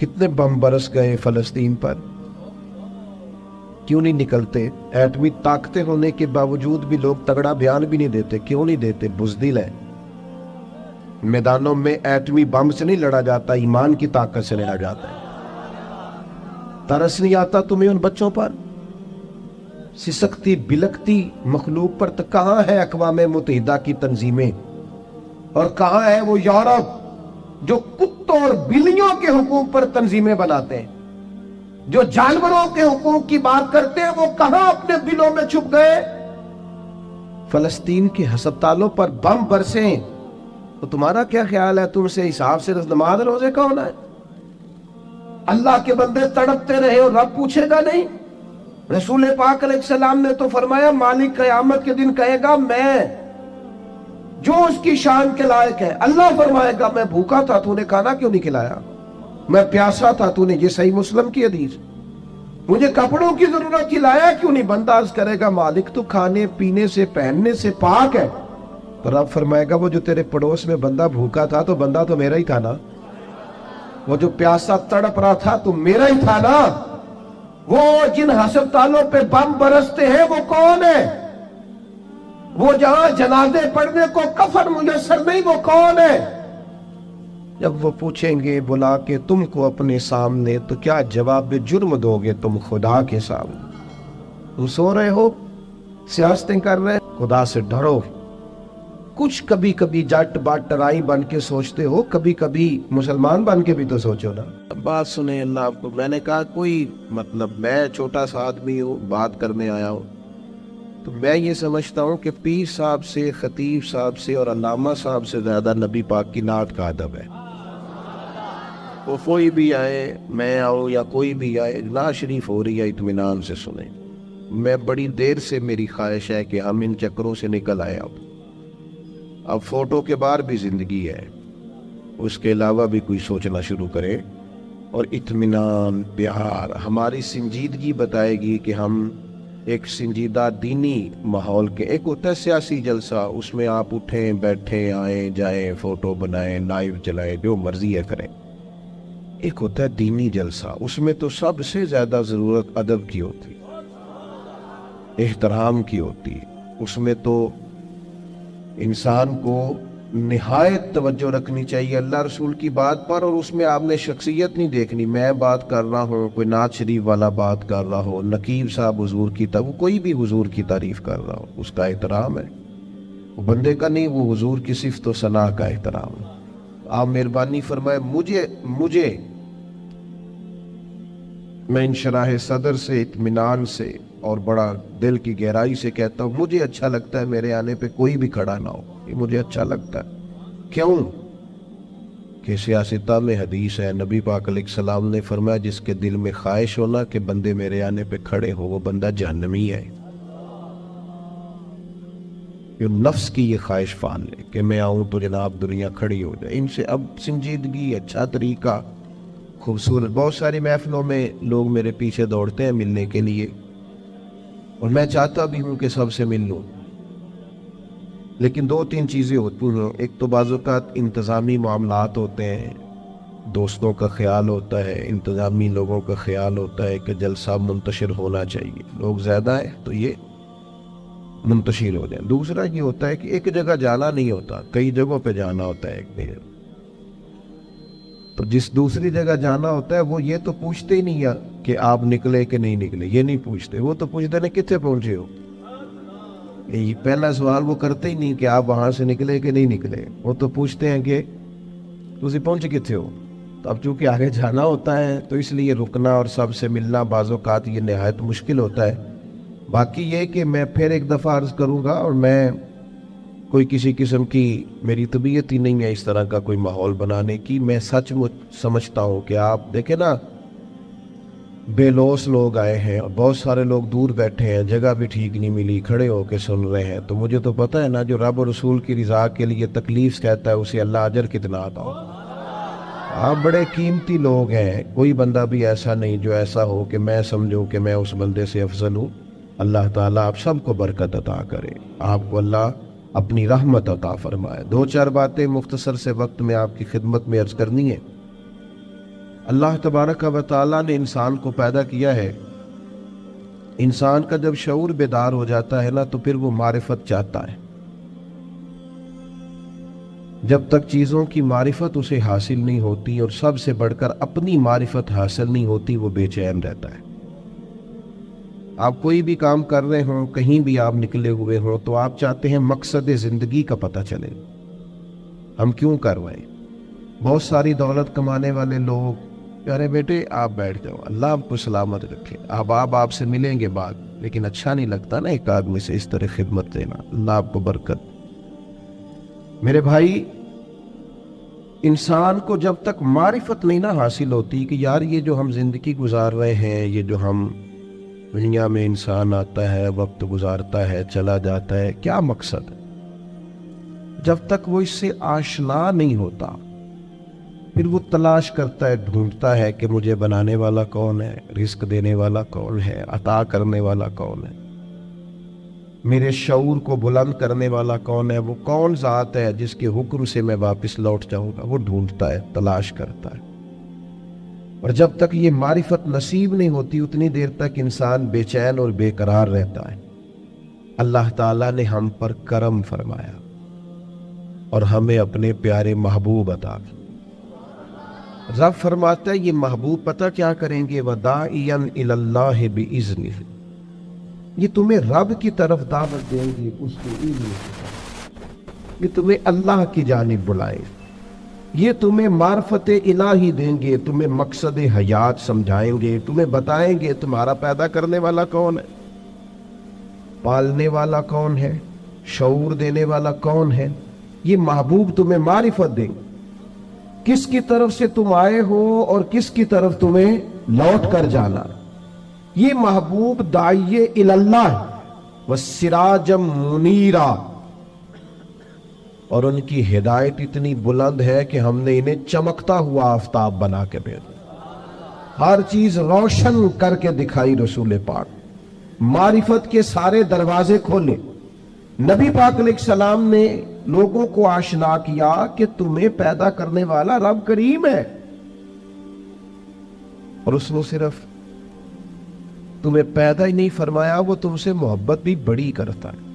کتنے بم برس گئے فلسطین پر، کیوں نہیں نکلتے؟ ایٹمی طاقتیں ہونے کے باوجود بھی لوگ تگڑا بیان بھی نہیں دیتے، کیوں نہیں دیتے؟ بزدل ہے۔ میدانوں میں ایٹمی بم سے نہیں لڑا جاتا، ایمان کی طاقت سے لڑا جاتا ہے۔ ترس نہیں آتا تمہیں ان بچوں پر؟ سسکتی بلکتی مخلوق پر؟ تو کہاں ہے اقوام متحدہ کی تنظیمیں، اور کہاں ہے وہ یورپ جو کتوں اور بلیوں کے حقوق پر تنظیمیں بناتے ہیں، جو جانوروں کے حقوق کی بات کرتے ہیں؟ وہ کہاں اپنے دلوں میں چھپ گئے؟ فلسطین کے ہسپتالوں پر بم برسیں تو تمہارا کیا خیال ہے؟ تم سے حساب سے نماز روزے کا ہونا ہے؟ اللہ کے بندے تڑپتے رہے اور رب پوچھے گا نہیں؟ رسول پاک علیہ السلام نے تو فرمایا مالک قیامت کے دن کہے گا میں جو اس کی شان کے لائق ہے۔ اللہ فرمائے گا میں بھوکا تھا، تو نے کھانا کیوں نہیں کھلایا؟ میں پیاسا تھا، تو نے، یہ صحیح مسلم کی حدیث، مجھے کپڑوں کی ضرورت تھی، لایا کیوں نہیں؟ بندہ عرض کرے گا مالک تو کھانے پینے سے پہننے سے پاک ہے۔ تو رب فرمائے گا وہ جو تیرے پڑوس میں بندہ بھوکا تھا تو بندہ تو میرا ہی تھا نا، وہ جو پیاسا تڑپ رہا تھا تو میرا ہی تھا نا۔ وہ جن ہسپتالوں پہ بم برستے ہیں وہ کون ہے؟ وہ جہاں جنازے پڑھنے کو کفن میسر نہیں، وہ کون ہے؟ جب وہ پوچھیں گے بلا کے تم کو اپنے سامنے تو کیا جواب جرم دو گے تم خدا کے سامنے؟ تم سو رہے ہو، سیاستیں کر رہے، خدا سے ڈرو۔ کچھ کبھی کبھی جٹ باٹرائی بن کے سوچتے ہو، کبھی کبھی مسلمان بن کے بھی تو سوچو نا۔ بات سنیں اللہ آپ کو، میں نے کہا کوئی مطلب میں چھوٹا سا آدمی ہوں، بات کرنے آیا ہوں، تو میں یہ سمجھتا ہوں کہ پیر صاحب سے، خطیب صاحب سے اور علامہ صاحب سے زیادہ نبی پاک کی نعت کا ادب ہے۔ وہ کوئی بھی آئے، میں آؤں یا کوئی بھی آئے، نعت شریف ہو رہی ہے اطمینان سے سنیں۔ میں بڑی دیر سے میری خواہش ہے کہ ہم ان چکروں سے نکل آئے۔ اب فوٹو کے بعد بھی زندگی ہے، اس کے علاوہ بھی کوئی سوچنا شروع کرے، اور اطمینان، پیار، ہماری سنجیدگی بتائے گی کہ ہم ایک سنجیدہ دینی ماحول کے۔ ایک ہوتا ہے سیاسی جلسہ، اس میں آپ اٹھیں بیٹھیں آئیں جائیں، فوٹو بنائیں، لائیو چلائیں، جو مرضی ہے کریں۔ ایک ہوتا ہے دینی جلسہ، اس میں تو سب سے زیادہ ضرورت ادب کی ہوتی، احترام کی ہوتی، اس میں تو انسان کو نہایت توجہ رکھنی چاہیے اللہ رسول کی بات پر، اور اس میں آپ نے شخصیت نہیں دیکھنی۔ میں بات کر رہا ہوں، کوئی نعت شریف والا بات کر رہا ہو، نقیب صاحب حضور کی کوئی بھی حضور کی تعریف کر رہا ہو، اس کا احترام ہے، وہ بندے کا نہیں، وہ حضور کی صفت و ثنا کا احترام ہے۔ آپ مہربانی فرمائے مجھے میں انشراح صدر سے، اطمینان سے اور بڑا دل کی گہرائی سے کہتا ہوں، مجھے اچھا لگتا ہے میرے آنے پہ کوئی بھی کھڑا نہ ہو، یہ مجھے اچھا لگتا ہے۔ کیوں کہ سیاستہ میں حدیث ہے، نبی پاک علیہ السلام نے فرمایا جس کے دل میں خواہش ہونا کہ بندے میرے آنے پہ کھڑے ہو، وہ بندہ جہنمی ہے۔ یہ نفس کی یہ خواہش فان لے کہ میں آؤں تو جناب دنیا کھڑی ہو جائے۔ ان سے اب سنجیدگی، اچھا طریقہ، خوبصورت، بہت ساری محفلوں میں لوگ میرے پیچھے دوڑتے ہیں ملنے کے لیے، اور میں چاہتا بھی ہوں کہ سب سے مل لوں، لیکن دو تین چیزیں ہوتی ہیں۔ ایک تو بعض اوقات انتظامی معاملات ہوتے ہیں، دوستوں کا خیال ہوتا ہے، انتظامی لوگوں کا خیال ہوتا ہے کہ جلسہ منتشر ہونا چاہیے، لوگ زیادہ ہیں تو یہ منتشر ہو جائیں۔ دوسرا یہ ہوتا ہے کہ ایک جگہ جانا نہیں ہوتا، کئی جگہوں پہ جانا ہوتا ہے ایک دن، تو جس دوسری جگہ جانا ہوتا ہے وہ یہ تو پوچھتے ہی نہیں ہے کہ آپ نکلے کہ نہیں نکلے، یہ نہیں پوچھتے، وہ تو پوچھتے ہیں کتنے پہنچے ہو۔ یہ پہلا سوال وہ کرتے ہی نہیں کہ آپ وہاں سے نکلے کہ نہیں نکلے، وہ تو پوچھتے ہیں کہ تسی پہنچ کتنے ہو۔ تو اب چونکہ آگے جانا ہوتا ہے تو اس لیے رکنا اور سب سے ملنا بعض اوقات یہ نہایت مشکل ہوتا ہے۔ باقی یہ کہ میں پھر ایک دفعہ عرض کروں گا، اور میں کوئی کسی قسم کی میری طبیعت ہی نہیں ہے اس طرح کا کوئی ماحول بنانے کی۔ میں سچ سمجھتا ہوں کہ آپ دیکھیں نا، بے لوس لوگ آئے ہیں، بہت سارے لوگ دور بیٹھے ہیں، جگہ بھی ٹھیک نہیں ملی، کھڑے ہو کے سن رہے ہیں، تو مجھے تو پتہ ہے نا جو رب و رسول کی رضا کے لیے تکلیف کہتا ہے اسے اللہ اجر کتنا آتا ہو۔ آپ بڑے قیمتی لوگ ہیں، کوئی بندہ بھی ایسا نہیں جو ایسا ہو کہ میں سمجھوں کہ میں اس بندے سے افضل ہوں۔ اللہ تعالیٰ آپ سب کو برکت عطا کرے، آپ کو اللہ اپنی رحمت عطا فرمائے۔ دو چار باتیں مختصر سے وقت میں آپ کی خدمت میں عرض کرنی ہے۔ اللہ تبارک و تعالیٰ نے انسان کو پیدا کیا ہے. انسان کا جب شعور بیدار ہو جاتا ہے نا تو پھر وہ معرفت چاہتا ہے. جب تک چیزوں کی معرفت اسے حاصل نہیں ہوتی اور سب سے بڑھ کر اپنی معرفت حاصل نہیں ہوتی وہ بے چین رہتا ہے. آپ کوئی بھی کام کر رہے ہوں، کہیں بھی آپ نکلے ہوئے ہوں تو آپ چاہتے ہیں مقصد زندگی کا پتہ چلے، ہم کیوں کر رہے ہیں. بہت ساری دولت کمانے والے لوگ، پیارے بیٹے آپ بیٹھ جاؤ، اللہ آپ کو سلامت رکھے، آپ سے ملیں گے بعد، لیکن اچھا نہیں لگتا نا ایک آدمی سے اس طرح خدمت دینا. اللہ آپ کو برکت. میرے بھائی، انسان کو جب تک معرفت نہیں نہ حاصل ہوتی کہ یار یہ جو ہم زندگی گزار رہے ہیں، یہ جو ہم دنیا میں انسان آتا ہے، وقت گزارتا ہے، چلا جاتا ہے، کیا مقصد ہے، جب تک وہ اس سے آشنا نہیں ہوتا پھر وہ تلاش کرتا ہے، ڈھونڈتا ہے کہ مجھے بنانے والا کون ہے، رزق دینے والا کون ہے، عطا کرنے والا کون ہے، میرے شعور کو بلند کرنے والا کون ہے، وہ کون ذات ہے جس کے حکم سے میں واپس لوٹ جاؤں گا. وہ ڈھونڈتا ہے، تلاش کرتا ہے. اور جب تک یہ معرفت نصیب نہیں ہوتی اتنی دیر تک انسان بے چین اور بے قرار رہتا ہے. اللہ تعالیٰ نے ہم پر کرم فرمایا اور ہمیں اپنے پیارے محبوب عطا کیے. رب فرماتا ہے یہ محبوب پتہ کیا کریں گے، وَدَاعِيًا إِلَى اللَّهِ بِإِذْنِهِ، یہ تمہیں رب کی طرف دعوت دیں گے اس کے اذن سے، یہ تمہیں اللہ کی جانب بلائیں، یہ تمہیں معرفت الہی دیں گے، تمہیں مقصد حیات سمجھائیں گے، تمہیں بتائیں گے تمہارا پیدا کرنے والا کون ہے، پالنے والا کون ہے، شعور دینے والا کون ہے. یہ محبوب تمہیں معرفت دیں گے، کس کی طرف سے تم آئے ہو اور کس کی طرف تمہیں لوٹ کر جانا. یہ محبوب داعی اللہ والسراج منیرا، اور ان کی ہدایت اتنی بلند ہے کہ ہم نے انہیں چمکتا ہوا آفتاب بنا کے بھیجا، ہر چیز روشن کر کے دکھائی. رسول پاک معرفت کے سارے دروازے کھولے. نبی پاک علیہ السلام نے لوگوں کو آشنا کیا کہ تمہیں پیدا کرنے والا رب کریم ہے، اور اس نے صرف تمہیں پیدا ہی نہیں فرمایا، وہ تم سے محبت بھی بڑی کرتا ہے.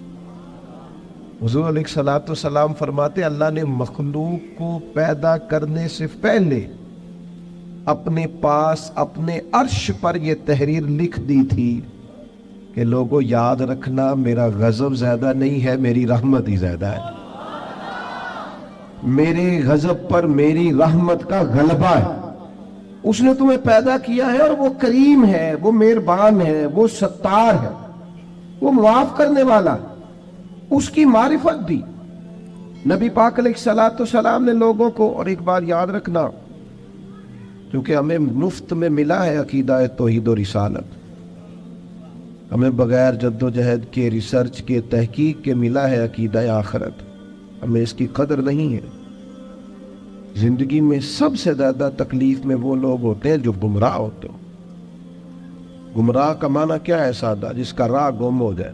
حضور علیہ السلام فرماتے اللہ نے مخلوق کو پیدا کرنے سے پہلے اپنے پاس اپنے عرش پر یہ تحریر لکھ دی تھی کہ لوگوں یاد رکھنا میرا غضب زیادہ نہیں ہے، میری رحمت ہی زیادہ ہے. میرے غضب پر میری رحمت کا غلبہ ہے. اس نے تمہیں پیدا کیا ہے اور وہ کریم ہے، وہ مہربان ہے، وہ ستار ہے، وہ معاف کرنے والا. اس کی معرفت دی نبی پاک علیہ السلام نے لوگوں کو. اور ایک بار یاد رکھنا، کیونکہ ہمیں مفت میں ملا ہے عقیدہ توحید و رسالت، ہمیں بغیر جد و جہد کے، ریسرچ کے، تحقیق کے ملا ہے عقیدہ آخرت. ہمیں اس کی قدر نہیں ہے. زندگی میں سب سے زیادہ تکلیف میں وہ لوگ ہوتے ہیں جو گمراہ ہوتے ہیں. گمراہ کا معنی کیا ہے سادہ؟ جس کا راہ گم ہو جائے.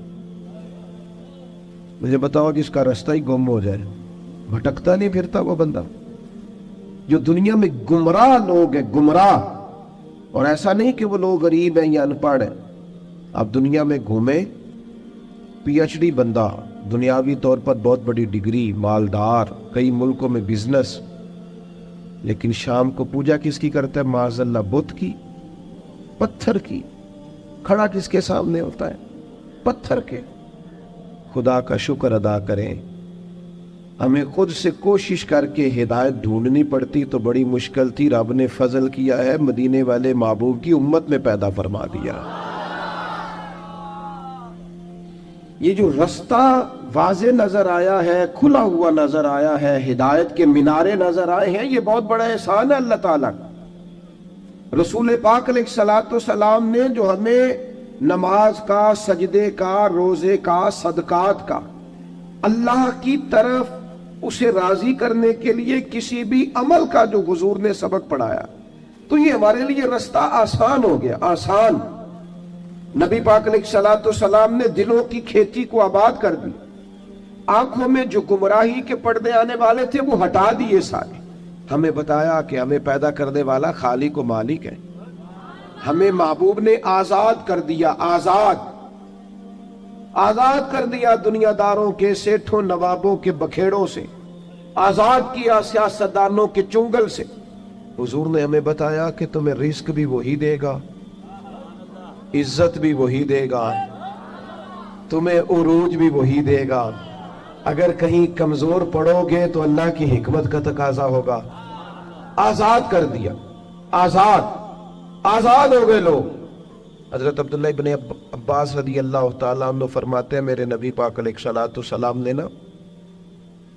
مجھے بتاؤ، جس کا رستہ ہی گم ہو جائے، بھٹکتا نہیں پھرتا وہ بندہ. جو دنیا میں گمراہ لوگ ہیں، گمراہ، اور ایسا نہیں کہ وہ لوگ غریب ہیں یا ان پڑھ ہیں. آپ دنیا میں گھومیں، پی ایچ ڈی بندہ، دنیاوی طور پر بہت بڑی ڈگری، مالدار، کئی ملکوں میں بزنس، لیکن شام کو پوجا کس کی کرتا ہے؟ معاذ اللہ بت کی، پتھر کی. کھڑا کس کے سامنے ہوتا ہے؟ پتھر کے. خدا کا شکر ادا کریں. ہمیں خود سے کوشش کر کے ہدایت ڈھونڈنی پڑتی تو بڑی مشکل تھی. رب نے فضل کیا ہے، مدینے والے محبوب کی امت میں پیدا فرما دیا. یہ جو رستہ واضح نظر آیا ہے، کھلا ہوا نظر آیا ہے، ہدایت کے مینارے نظر آئے ہیں، یہ بہت بڑا احسان ہے اللہ تعالیٰ کا. رسول پاک علیہ السلام نے جو ہمیں نماز کا، سجدے کا، روزے کا، صدقات کا، اللہ کی طرف اسے راضی کرنے کے لیے کسی بھی عمل کا جو حضور نے سبق پڑھایا، تو یہ ہمارے لیے رستہ آسان ہو گیا. آسان. نبی پاک علیہ السلام نے دلوں کی کھیتی کو آباد کر دی. آنکھوں میں جو گمراہی کے پردے آنے والے تھے وہ ہٹا دیے سارے. ہمیں بتایا کہ ہمیں پیدا کرنے والا خالق و مالک ہے. ہمیں محبوب نے آزاد کر دیا، آزاد کر دیا دنیا داروں کے، سیٹھوں نوابوں کے بکھیڑوں سے، آزاد کیا سیاستدانوں کے چنگل سے. حضور نے ہمیں بتایا کہ تمہیں رزق بھی وہی دے گا، عزت بھی وہی دے گا، تمہیں عروج بھی وہی دے گا. اگر کہیں کمزور پڑو گے تو اللہ کی حکمت کا تقاضا ہوگا. آزاد کر دیا، آزاد ہو گئے لوگ. حضرت عبداللہ ابن عباس رضی اللہ تعالیٰ عنہ فرماتے ہیں میرے نبی پاک علیہ الصلوۃ والسلام نے نا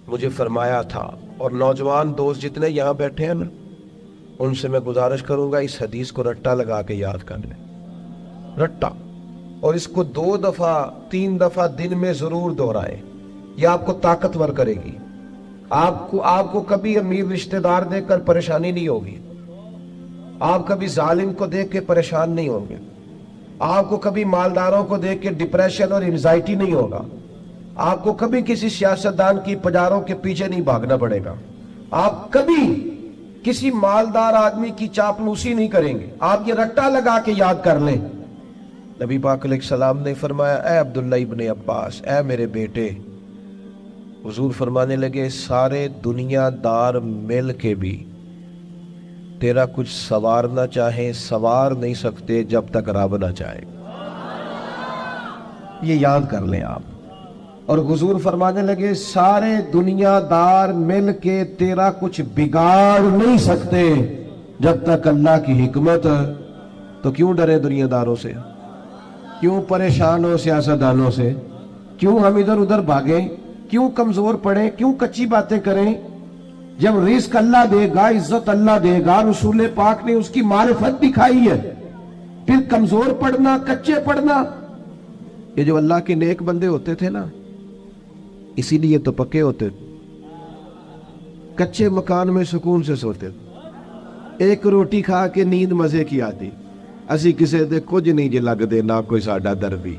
مجھے فرمایا تھا، اور نوجوان دوست جتنے یہاں بیٹھے ہیں نا ان سے میں گزارش کروں گا اس حدیث کو رٹا لگا کے یاد کر لیں، رٹا، اور اس کو 2 دفعہ 3 دفعہ دن میں ضرور دہرائیں. یہ آپ کو طاقتور کرے گی. آپ کو کبھی امیر رشتہ دار دیکھ کر پریشانی نہیں ہوگی، آپ کبھی ظالم کو دیکھ کے پریشان نہیں ہوں گے، آپ کو کبھی مالداروں کو دیکھ کے ڈپریشن اور انزائٹی نہیں ہوگا، آپ کو کبھی کسی سیاستدان کی پجاروں کے پیچھے نہیں بھاگنا پڑے گا، آپ کبھی کسی مالدار آدمی کی چاپلوسی نہیں کریں گے. آپ یہ رٹا لگا کے یاد کر لیں. نبی پاک علیہ السلام نے فرمایا اے عبداللہ ابن عباس، اے میرے بیٹے، حضور فرمانے لگے سارے دنیا دار مل کے بھی تیرا کچھ سوارنا چاہیں سوار نہیں سکتے جب تک رب نہ چاہے. یہ یاد کر لیں آپ. اور حضور فرمانے لگے سارے دنیا دار مل کے تیرا کچھ بگاڑ نہیں سکتے جب تک اللہ کی حکمت. تو کیوں ڈرے دنیا داروں سے؟ کیوں پریشان ہو سیاستدانوں سے؟ کیوں ہم ادھر ادھر بھاگیں؟ کیوں کمزور پڑیں؟ کیوں کچی باتیں کریں؟ جب رزق اللہ دے گا، عزت اللہ دے گا، رسول پاک نے اس کی معرفت دکھائی ہے، پھر کمزور پڑنا، کچے پڑنا. یہ جو اللہ کے نیک بندے ہوتے تھے نا اسی لیے تو پکے ہوتے، کچے مکان میں سکون سے سوتے، ایک روٹی کھا کے نیند مزے کی آتی. اسی کسے دے کچھ نہیں جی لگ دے، نہ کوئی ساڈا دربی،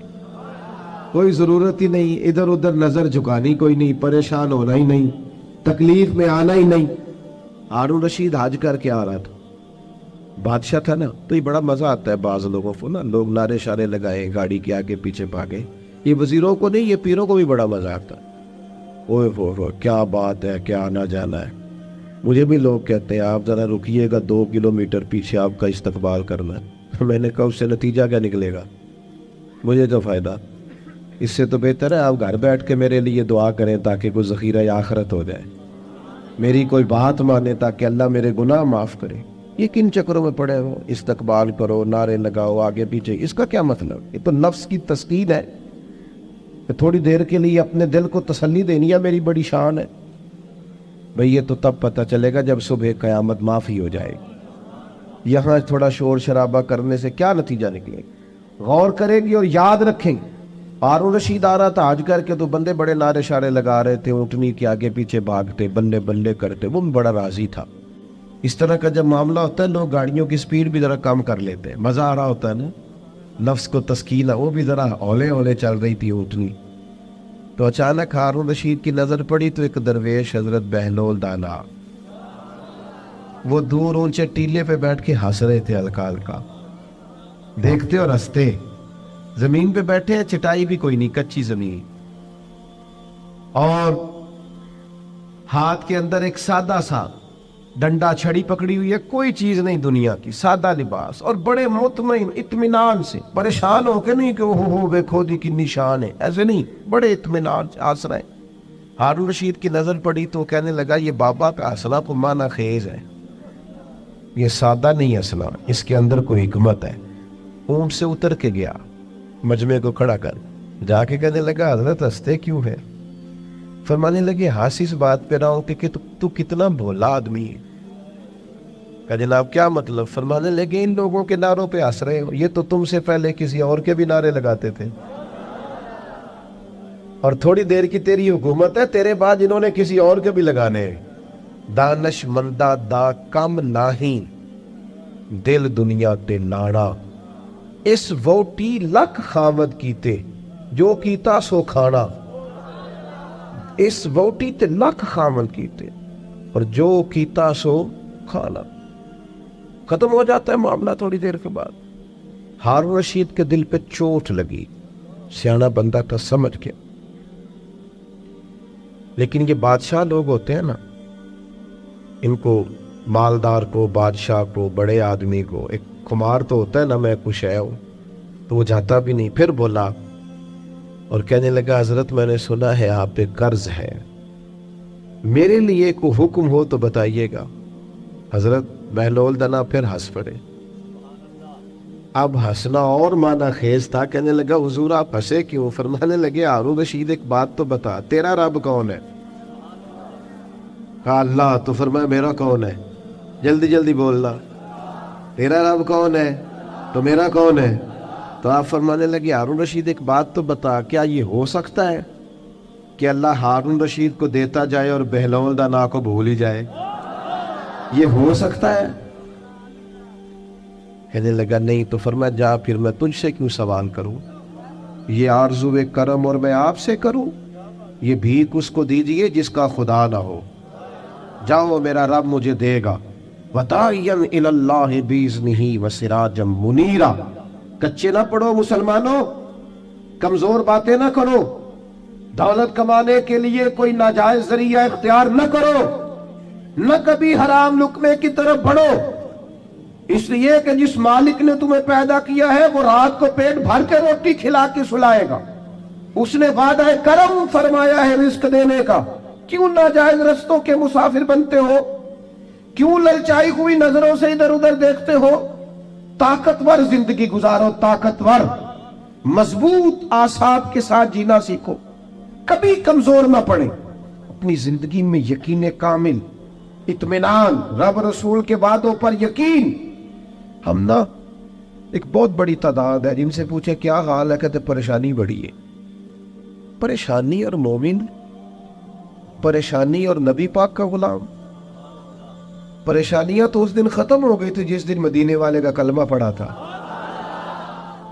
کوئی ضرورت ہی نہیں، ادھر ادھر نظر جھکانی کوئی نہیں، پریشان ہونا ہی نہیں، تکلیف میں آنا ہی نہیں. ہارون رشید حج کر کے آ رہا تھا، بادشاہ تھا نا، تو یہ بڑا مزہ آتا ہے بعض لوگوں کو نا، لوگ نعرے شارے لگائے، گاڑی کے آگے پیچھے بھاگے. یہ وزیروں کو نہیں، یہ پیروں کو بھی بڑا مزہ آتا ہے. اوہ ہو کیا بات ہے، کیا آنا جانا ہے. مجھے بھی لوگ کہتے ہیں آپ ذرا رکیے گا، 2 کلومیٹر پیچھے آپ کا استقبال کرنا ہے. میں نے کہا اس سے نتیجہ کیا نکلے گا، مجھے تو فائدہ. اس سے تو بہتر ہے آپ گھر بیٹھ کے میرے لیے دعا کریں تاکہ کوئی ذخیرہ آخرت ہو جائے، میری کوئی بات مانے تاکہ اللہ میرے گناہ معاف کرے. یہ کن چکروں میں پڑے ہو؟ استقبال کرو، نعرے لگاؤ آگے پیچھے، اس کا کیا مطلب؟ یہ تو نفس کی تسکین ہے. تھوڑی دیر کے لیے اپنے دل کو تسلی دینی ہے میری بڑی شان ہے. بھئی یہ تو تب پتہ چلے گا جب صبح قیامت معافی ہو جائے گی. یہاں تھوڑا شور شرابہ کرنے سے کیا نتیجہ نکلے؟ غور کریں گی اور یاد رکھیں گے. ہارون رشید آ رہا تھا حج کر کے تو بندے بڑے نعرے شارے لگا رہے تھے، اونٹنی کے آگے پیچھے بھاگتے، بلے بلے کرتے، وہ بڑا راضی تھا. اس طرح کا جب معاملہ ہوتا ہے لوگ گاڑیوں کی سپیڈ بھی ذرا کم کر لیتے ہیں، مزہ آ رہا ہوتا ہے نا، نفس کو تسکین. وہ بھی ذرا اولے اولے چل رہی تھی اونٹنی. تو اچانک ہارون رشید کی نظر پڑی تو ایک درویش حضرت بہلول دانا، وہ دور اونچے ٹیلے پہ بیٹھ کے ہنس رہے تھے ہلکا ہلکا، دیکھتے اور ہنستے. زمین پہ بیٹھے ہیں، چٹائی بھی کوئی نہیں، کچی زمین، اور ہاتھ کے اندر ایک سادہ سا ڈنڈا چھڑی پکڑی ہوئی ہے، کوئی چیز نہیں دنیا کی، سادہ لباس، اور بڑے مطمئن اطمینان سے، پریشان ہو کے نہیں کہ ہو دیکھو دی کتنی شان ہے، ایسے نہیں، بڑے اطمینان سے ہنس رہے. ہارون رشید کی نظر پڑی تو کہنے لگا یہ بابا کا ہنسنا کو معنی خیز ہے، یہ سادہ نہیں ہنسنا، اس کے اندر کوئی حکمت ہے. اونٹ سے اتر کے گیا، مجمع کو کھڑا کر جا کے کہنے لگا حضرت ہنستے کیوں ہے؟ فرمانے لگے ہنس اس بات پہ رہا ہوں کہ تو کتنا بھولا آدمی ہے. کہ جناب کیا مطلب؟ فرمانے لگے ان لوگوں کے نعروں پہ ہنس رہے ہو، یہ تو تم سے پہلے کسی اور کے بھی نعرے لگاتے تھے، اور تھوڑی دیر کی تیری حکومت ہے، تیرے بعد انہوں نے کسی اور کے بھی لگانے. دانش مندہ دا کم نہیں، دل دنیا تے ناڑا، اس ووٹی لکھ خامد کیتے، جو کیتا سو کھانا. اس ووٹی تے لکھ خامد کیتے، اور جو کیتا سو کھانا. ختم ہو جاتا ہے معاملہ تھوڑی دیر کے بعد. ہارون رشید کے دل پہ چوٹ لگی, سیانا بندہ تھا, سمجھ گیا. لیکن یہ بادشاہ لوگ ہوتے ہیں نا, ان کو مالدار کو, بادشاہ کو, بڑے آدمی کو ایک خمار تو ہوتا ہے نا, میں کچھ ہے ہوں, تو وہ جاتا بھی نہیں. پھر بولا اور کہنے لگا حضرت میں نے سنا ہے آپ پہ قرض ہے, میرے لیے کوئی حکم ہو تو بتائیے گا. حضرت بہلول دنا پھر ہنس پڑے. اب ہنسنا اور معنی خیز تھا. کہنے لگا حضور آپ ہنسے کیوں؟ فرمانے لگے ہارون رشید ایک بات تو بتا, تیرا رب کون ہے؟ کہا اللہ. تو فرمایا میرا کون ہے؟ جلدی جلدی بولنا. تیرا رب کون ہے؟ تو میرا کون ہے؟ تو آپ فرمانے لگے ہارون رشید ایک بات تو بتا, کیا یہ ہو سکتا ہے کہ اللہ ہارون رشید کو دیتا جائے اور بہلول دانا کو بھول ہی جائے؟ یہ ہو سکتا ہے؟ کہنے لگا نہیں. تو فرمایا جا پھر میں تجھ سے کیوں سوال کروں, یہ آرزو کرم اور میں آپ سے کروں؟ یہ بھیک اس کو دیجئے جس کا خدا نہ ہو. جاؤ میرا رب مجھے دے گا. وَتَعِيَنْ إِلَى اللَّهِ بِإِذْنِهِ وَسِرَاجًا مُنِيرًا. کچے نہ پڑھو مسلمانوں, کمزور باتیں نہ کرو, دولت کمانے کے لیے کوئی ناجائز ذریعہ اختیار نہ کرو, نہ کبھی حرام لقمے کی طرف بڑھو. اس لیے کہ جس مالک نے تمہیں پیدا کیا ہے وہ رات کو پیٹ بھر کے روٹی کھلا کے سلائے گا. اس نے وعدہ کرم فرمایا ہے رزق دینے کا. کیوں ناجائز رستوں کے مسافر بنتے ہو؟ کیوں للچائی ہوئی نظروں سے ادھر ادھر دیکھتے ہو؟ طاقتور زندگی گزارو, طاقتور مضبوط اعصاب کے ساتھ جینا سیکھو, کبھی کمزور نہ پڑے. اپنی زندگی میں یقین کامل, اطمینان, رب رسول کے وعدوں پر یقین. ہم نا ایک بہت بڑی تعداد ہے جن سے پوچھے کیا حال ہے, کہتے پریشانی بڑی ہے. پریشانی اور مومن, پریشانی اور نبی پاک کا غلام. پریشانیاں تو اس دن ختم ہو گئی تھی جس دن مدینے والے کا کلمہ پڑا تھا,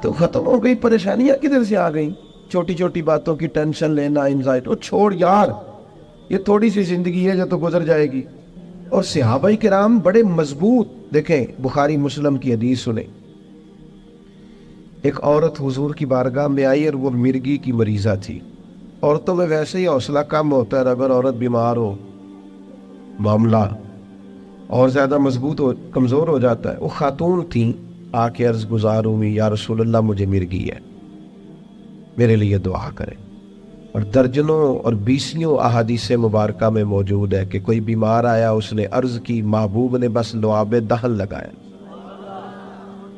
تو ختم ہو گئی. پریشانیاں کدھر سے آ گئیں؟ چھوٹی چھوٹی باتوں کی ٹینشن لینا, انزائٹی. وہ چھوڑ یار, یہ تھوڑی سی زندگی ہے جو تو گزر جائے گی. اور صحابہ کرام بڑے مضبوط. دیکھیں بخاری مسلم کی حدیث سنیں. ایک عورت حضور کی بارگاہ میں آئی اور وہ مرگی کی مریضہ تھی. عورتوں میں ویسے ہی حوصلہ کم ہوتا ہے, اگر عورت بیمار ہو معاملہ اور زیادہ مضبوط ہو, کمزور ہو جاتا ہے. وہ خاتون تھیں, آ کے عرض گزار ہوئی یا رسول اللہ مجھے مرگی ہے, میرے لیے دعا کریں. اور درجنوں اور بیسیوں احادیث مبارکہ میں موجود ہے کہ کوئی بیمار آیا, اس نے عرض کی, محبوب نے بس لعاب دہن لگایا,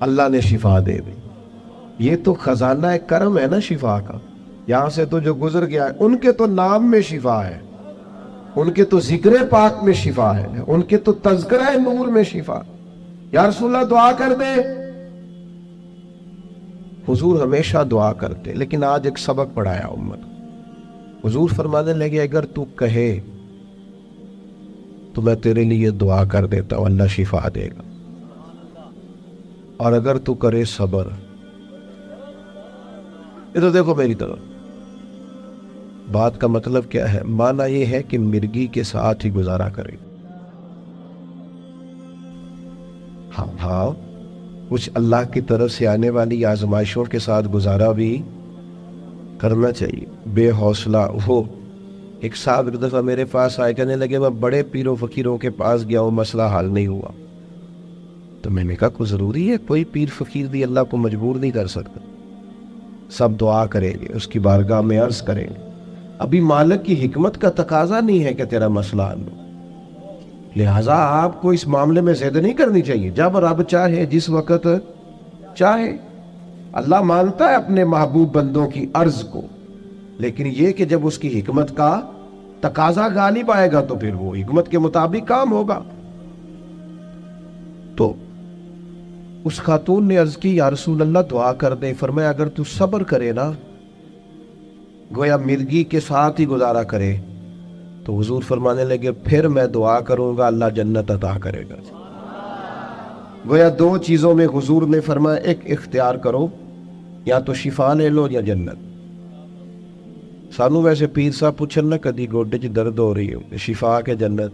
اللہ نے شفا دے دی. یہ تو خزانہ کرم ہے نا شفا کا. یہاں سے تو جو گزر گیا ہے, ان کے تو نام میں شفا ہے, ان کے تو ذکر پاک میں شفا ہے, ان کے تو تذکرہ نور میں شفا. یا رسول اللہ دعا کر دے. حضور ہمیشہ دعا کرتے, لیکن آج ایک سبق پڑھایا امت. حضور فرمانے لگے اگر تو کہے تو میں تیرے لیے دعا کر دیتا ہوں, اللہ شفا دے گا. اور اگر تو کرے صبر. یہ تو دیکھو میری طرف, بات کا مطلب کیا ہے؟ معنی یہ ہے کہ مرگی کے ساتھ ہی گزارا کرے. ہاں کچھ اللہ کی طرف سے آنے والی آزمائشوں کے ساتھ گزارا بھی کرنا چاہیے. بے حوصلہ ہو. ایک صاحب ایک دفعہ میرے پاس آئے, کہنے لگے میں بڑے پیر و فقیروں کے پاس گیا ہوں, مسئلہ حل نہیں ہوا. تو میں نے کہا کوئی ضروری ہے, کوئی پیر فقیر بھی اللہ کو مجبور نہیں کر سکتا. سب دعا کریں گے, اس کی بارگاہ میں عرض کریں گے. ابھی مالک کی حکمت کا تقاضا نہیں ہے کہ تیرا مسئلہ حل ہو, لہٰذا آپ کو اس معاملے میں زیادہ نہیں کرنی چاہیے. جب رب چاہے, جس وقت چاہے. اللہ مانتا ہے اپنے محبوب بندوں کی عرض کو, لیکن یہ کہ جب اس کی حکمت کا تقاضا غالب آئے گا تو پھر وہ حکمت کے مطابق کام ہوگا. تو اس خاتون نے عرض کی یا رسول اللہ دعا کر دے. فرمایا اگر تو صبر کرے نا, گویا مرگی کے ساتھ ہی گزارا کرے, تو حضور فرمانے لگے پھر میں دعا کروں گا, اللہ جنت عطا کرے گا. گویا دو چیزوں میں حضور نے فرمایا ایک اختیار کرو, یا تو شفا لے لو یا جنت. سانو ویسے پیر صاحب پوچھن نہ کدی گوڈے چ درد ہو رہی ہے, شفا کے جنت.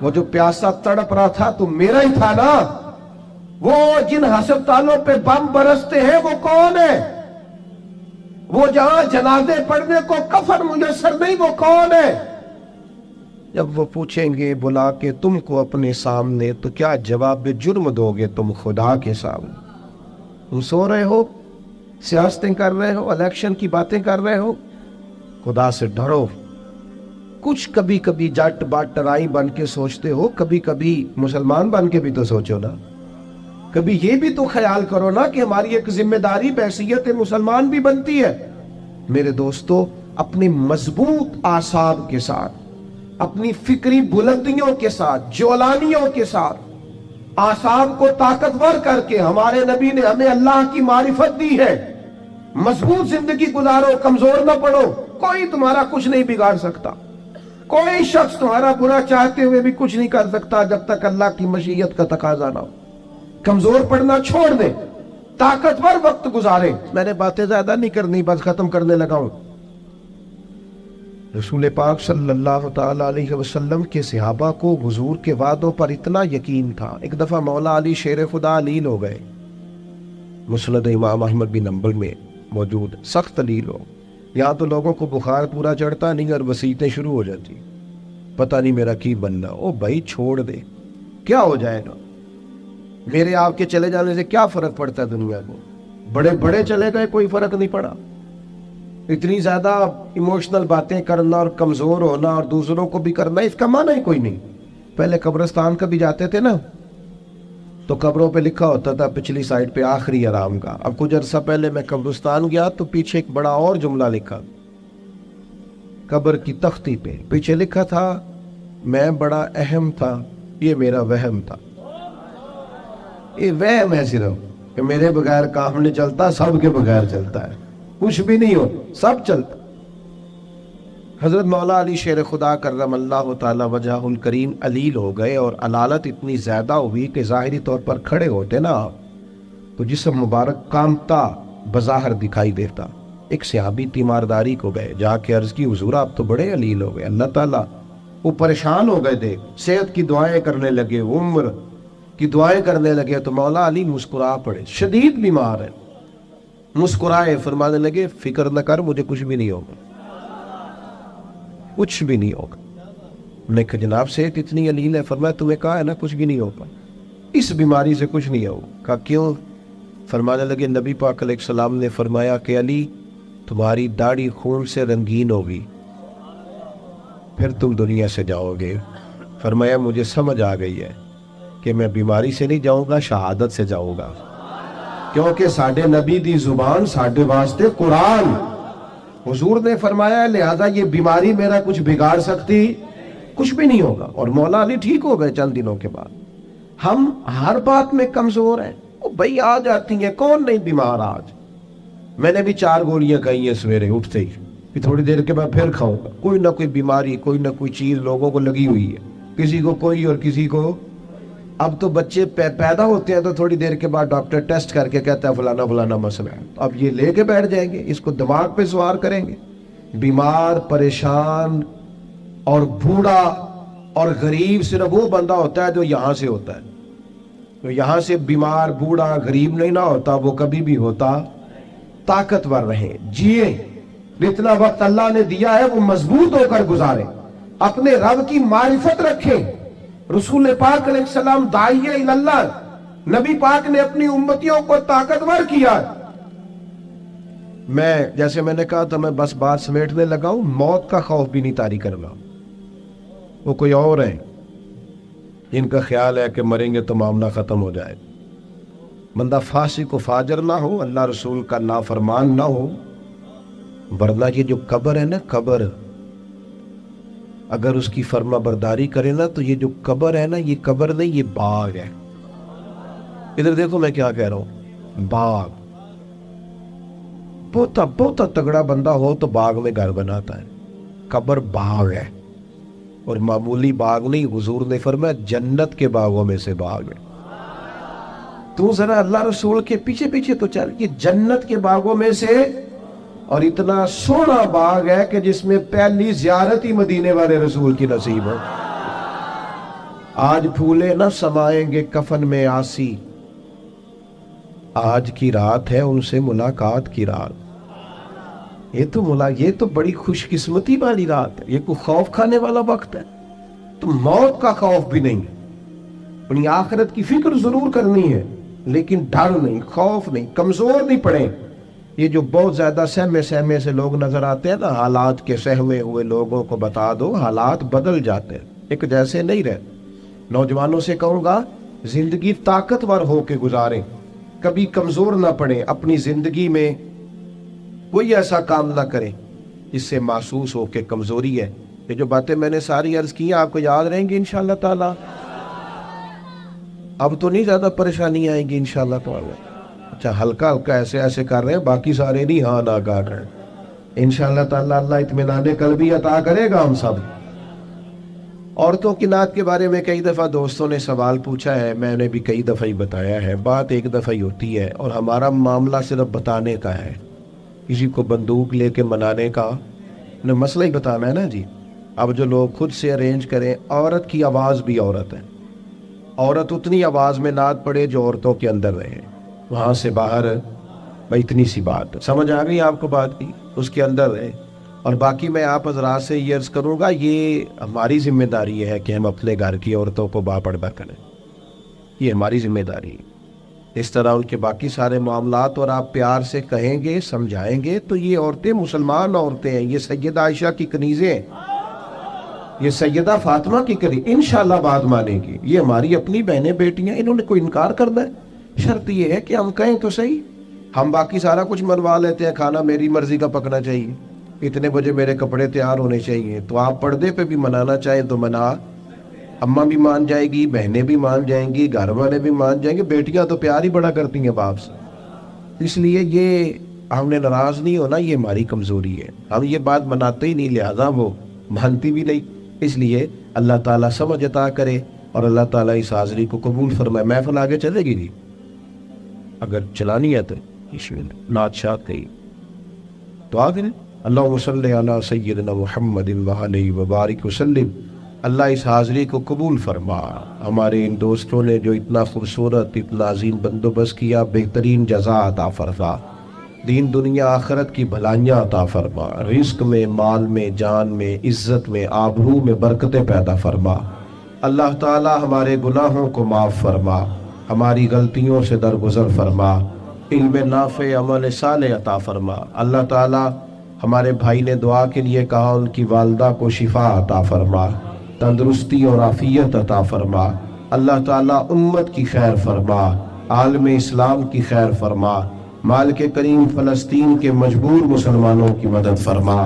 وہ جو پیاسا تڑپ رہا تھا تو میرا ہی تھا نا. وہ جن ہسپتالوں پہ بم برستے ہیں وہ کون ہے؟ وہ جہاں جنازے پڑھنے کو کفن میسر نہیں وہ کون ہے؟ جب وہ پوچھیں گے بلا کے تم کو اپنے سامنے تو کیا جواب جرم دو گے تم خدا کے سامنے؟ تم سو رہے ہو، سیاستیں کر رہے ہو، الیکشن کی باتیں کر رہے ہو. خدا سے ڈرو. کچھ کبھی کبھی جٹ بات ٹرائی بن کے سوچتے ہو، کبھی کبھی مسلمان بن کے بھی تو سوچو نا. کبھی یہ بھی تو خیال کرو نا کہ ہماری ایک ذمہ داری بحیثیت مسلمان بھی بنتی ہے. میرے دوستو، اپنی مضبوط اعصاب کے ساتھ، اپنی فکری بلندیوں کے ساتھ، جولانیوں کے ساتھ اعصاب کو طاقتور کر کے ہمارے نبی نے ہمیں اللہ کی معرفت دی ہے. مضبوط زندگی گزارو، کمزور نہ پڑو. کوئی تمہارا کچھ نہیں بگاڑ سکتا، کوئی شخص تمہارا برا چاہتے ہوئے بھی کچھ نہیں کر سکتا جب تک اللہ کی مشیت کا تقاضا نہ ہو. کمزور پڑنا چھوڑ دے، طاقتور وقت گزارے. میں نے باتیں زیادہ نہیں کرنی، بس ختم کرنے لگا ہوں. رسول پاک صلی اللہ تعالی علیہ وسلم کے صحابہ کو حضور کے وعدوں پر اتنا یقین تھا. ایک دفعہ مولا علی شیر خدا علیل ہو گئے. مسند امام احمد بن حنبل میں موجود، سخت علیل ہو. یہاں تو لوگوں کو بخار پورا چڑھتا نہیں اور وسیعتیں شروع ہو جاتی، پتہ نہیں میرا کی بننا. او بھائی چھوڑ دے، کیا ہو جائے گا؟ میرے آپ کے چلے جانے سے کیا فرق پڑتا ہے دنیا کو؟ بڑے بڑے چلے گئے، کوئی فرق نہیں پڑا. اتنی زیادہ ایموشنل باتیں کرنا اور کمزور ہونا اور دوسروں کو بھی کرنا، اس کا معنی ہی کوئی نہیں. پہلے قبرستان کبھی جاتے تھے نا تو قبروں پہ لکھا ہوتا تھا پچھلی سائڈ پہ آخری آرام کا. اب کچھ عرصہ پہلے میں قبرستان گیا تو پیچھے ایک بڑا اور جملہ لکھا، قبر کی تختی پہ پیچھے لکھا تھا میں بڑا اہم تھا، یہ میرا وہم تھا. یہ وہم ہے صرف کہ میرے بغیر کام نہیں چلتا، سب کے بغیر چلتا ہے. کچھ بھی نہیں ہو، سب چلتا. حضرت مولا علی شیر خدا کرم اللہ تعالی وجہ الکریم علیل ہو گئے اور علالت اتنی زیادہ ہوئی کہ ظاہری طور پر کھڑے ہوتے نا تو جسم مبارک کامتا بظاہر دکھائی دیتا. ایک صحابی تیمارداری کو گئے، جا کے عرض کی حضور آپ تو بڑے علیل ہو گئے. اللہ تعالیٰ وہ پریشان ہو گئے تھے، صحت کی دعائیں کرنے لگے، عمر کی دعائیں کرنے لگے. تو مولا علی مسکرا پڑے، شدید بیمار ہے، مسکرائے، فرمانے لگے فکر نہ کر، مجھے کچھ بھی نہیں ہوگا، کچھ بھی نہیں ہوگا. میں نے کہا جناب صحت اتنی علیل ہے؟ فرمایا تمہیں کہا ہے نا کچھ بھی نہیں ہوگا، اس بیماری سے کچھ نہیں ہوگا. کہا کیوں؟ فرمانے لگے نبی پاک علیہ السلام نے فرمایا کہ علی تمہاری داڑھی خون سے رنگین ہوگی، پھر تم دنیا سے جاؤ گے. فرمایا مجھے سمجھ آ گئی ہے کہ میں بیماری سے نہیں جاؤں گا، شہادت سے جاؤں گا، کیونکہ ساڈے نبی دی زبان ساڈے واسطے قرآن. حضور نے فرمایا لہذا یہ بیماری میرا کچھ بگاڑ سکتی، کچھ بھی نہیں ہوگا. اور مولا علی ٹھیک ہو گئے چند دنوں کے بعد. ہم ہر بات میں کمزور ہیں. وہ بھائی آ جاتی ہیں، کون نہیں بیمار آج؟ میں نے بھی 4 گولیاں کھائی ہیں سویرے اٹھتے ہی، پھر تھوڑی دیر کے بعد پھر کھاؤں گا. کوئی نہ کوئی بیماری، کوئی نہ کوئی چیز لوگوں کو لگی ہوئی ہے، کسی کو کوئی اور کسی کو. اب تو بچے پیدا ہوتے ہیں تو تھوڑی دیر کے بعد ڈاکٹر ٹیسٹ کر کے کہتا ہے فلانا فلانا مسئلہ ہے. اب یہ لے کے بیٹھ جائیں گے، اس کو دماغ پہ سوار کریں گے. بیمار، پریشان اور بوڑھا اور غریب صرف وہ بندہ ہوتا ہے جو یہاں سے ہوتا ہے. تو یہاں سے بیمار، بوڑھا، غریب نہیں نہ ہوتا، وہ کبھی بھی ہوتا. طاقتور رہیں، جیے، جتنا وقت اللہ نے دیا ہے وہ مضبوط ہو کر گزارے، اپنے رب کی معرفت رکھیں. رسول پاک علیہ السلام داعیہ اللہ، نبی پاک نے اپنی امتیوں کو طاقتور کیا. جیسے میں نے کہا تھا میں بس بات سمیٹنے لگا ہوں. موت کا خوف بھی نہیں طاری کرنا. وہ کوئی اور ہیں جن کا خیال ہے کہ مریں گے تو معاملہ ختم ہو جائے. بندہ فاسق و فاجر نہ ہو، اللہ رسول کا نافرمان نہ ہو، ورنہ یہ جو قبر ہے نا، قبر اگر اس کی فرما برداری کرے نا تو یہ جو قبر ہے نا، یہ قبر نہیں، یہ باغ ہے. ادھر دیکھو میں کیا کہہ رہا ہوں، باغ. بہت تگڑا بندہ ہو تو باغ میں گھر بناتا ہے. قبر باغ ہے، اور معمولی باغ نہیں. حضور نے فرمایا جنت کے باغوں میں سے باغ ہے. تو ذرا اللہ رسول کے پیچھے پیچھے تو چل، یہ جنت کے باغوں میں سے، اور اتنا سونا باغ ہے کہ جس میں پہلی زیارت ہی مدینے والے رسول کی نصیب ہو. آج پھولے نہ سمائیں گے کفن میں آسی، آج کی رات ہے ان سے ملاقات کی رات۔ یہ تو بڑی خوش قسمتی والی رات ہے، یہ کوئی خوف کھانے والا وقت ہے؟ تو موت کا خوف بھی نہیں، اپنی آخرت کی فکر ضرور کرنی ہے، لیکن ڈر نہیں، خوف نہیں، کمزور نہیں پڑے۔ یہ جو بہت زیادہ سہمے سے لوگ نظر آتے ہیں نا، حالات کے سہمے ہوئے لوگوں کو بتا دو حالات بدل جاتے ہیں، ایک جیسے نہیں رہتے۔ نوجوانوں سے کہوں گا زندگی طاقتور ہو کے گزاریں، کبھی کمزور نہ پڑیں، اپنی زندگی میں کوئی ایسا کام نہ کریں جس سے محسوس ہو کہ کمزوری ہے۔ یہ جو باتیں میں نے ساری عرض کی ہیں آپ کو یاد رہیں گی انشاءاللہ تعالی؟ اب تو نہیں زیادہ پریشانی آئیں گی انشاءاللہ تعالی؟ اچھا ہلکا ایسے کر رہے ہیں، باقی سارے نہیں ہاں نہ کر رہے ہیں انشاءاللہ تعالی۔ اللہ اطمینان قلبی عطا کرے گا ہم سب۔ عورتوں کی نعت کے بارے میں کئی دفعہ دوستوں نے سوال پوچھا ہے، میں نے بھی کئی دفعہ ہی بتایا ہے، بات ایک دفعہ ہی ہوتی ہے، اور ہمارا معاملہ صرف بتانے کا ہے، کسی کو بندوق لے کے منانے کا مسئلہ ہی بتانا ہے نا جی۔ اب جو لوگ خود سے ارینج کریں، عورت کی آواز بھی عورت ہے، عورت اتنی آواز میں نعت پڑے جو عورتوں کے اندر رہے، وہاں سے باہر بھائی اتنی سی بات سمجھ آ گئی آپ کو بات کی، اس کے اندر رہے۔ اور باقی میں آپ حضرات سے یہ عرض کروں گا، یہ ہماری ذمہ داری ہے کہ ہم اپنے گھر کی عورتوں کو باپردہ کریں، یہ ہماری ذمہ داری ہے۔ اس طرح ان کے باقی سارے معاملات اور آپ پیار سے کہیں گے، سمجھائیں گے تو یہ عورتیں مسلمان عورتیں ہیں، یہ سیدہ عائشہ کی کنیزیں ہیں، یہ سیدہ فاطمہ کی کنیز انشاءاللہ بات مانیں گی، یہ ہماری اپنی بہنیں بیٹیاں، انہوں نے کوئی انکار کرنا ہے؟ شرط یہ ہے کہ ہم کہیں تو صحیح، ہم باقی سارا کچھ منوا لیتے ہیں، کھانا میری مرضی کا پکنا چاہیے، اتنے بجے میرے کپڑے تیار ہونے چاہیے، تو آپ پردے پہ بھی منانا چاہیں تو منا، اماں بھی مان جائے گی، بہنیں بھی مان جائیں گی، گھر والے بھی مان جائیں گے، بیٹیاں تو پیار ہی بڑا کرتی ہیں باپ سے۔ اس لیے یہ ہم نے ناراض نہیں ہونا، یہ ہماری کمزوری ہے، ہم یہ بات مناتے ہی نہیں، لہذا وہ مانتی بھی نہیں۔ اس لیے اللہ تعالیٰ سمجھ عطا کرے اور اللہ تعالیٰ اس حاضری کو قبول فرمائے۔ محفل آگے چلے گی جی، اگر چلانی ہے تو نعت شاد کہی تو آگے اللہم صلی علی سیدنا محمد وعلیہ وبارک وسلم۔ اللہ اس حاضری کو قبول فرما، ہمارے ان دوستوں نے جو اتنا خوبصورت اتنا عظیم بندوبست کیا، بہترین جزا عطا فرما، دین دنیا آخرت کی بھلائیاں عطا فرما، رزق میں، مال میں، جان میں، عزت میں، آبرو میں برکتیں پیدا فرما۔ اللہ تعالی ہمارے گناہوں کو معاف فرما، ہماری غلطیوں سے درگزر فرما، علم نافع عمل صالح عطا فرما۔ اللہ تعالی ہمارے بھائی نے دعا کے لیے کہا، ان کی والدہ کو شفا عطا فرما، تندرستی اور عافیت عطا فرما۔ اللہ تعالیٰ امت کی خیر فرما، عالم اسلام کی خیر فرما، مالک کریم فلسطین کے مجبور مسلمانوں کی مدد فرما۔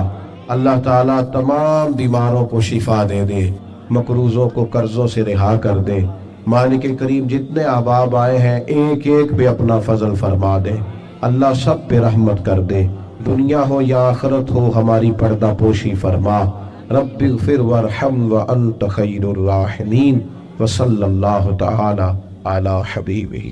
اللہ تعالیٰ تمام بیماروں کو شفا دے دے، مقروضوں کو قرضوں سے رہا کر دے۔ مالک کریم جتنے احباب آئے ہیں ایک ایک پہ اپنا فضل فرما دے، اللہ سب پہ رحمت کر دے، دنیا ہو یا آخرت ہو ہماری پردہ پوشی فرما۔ رب اغفر وارحم وانت خیر الراحمین، وصلی اللہ تعالی علی حبیبہ۔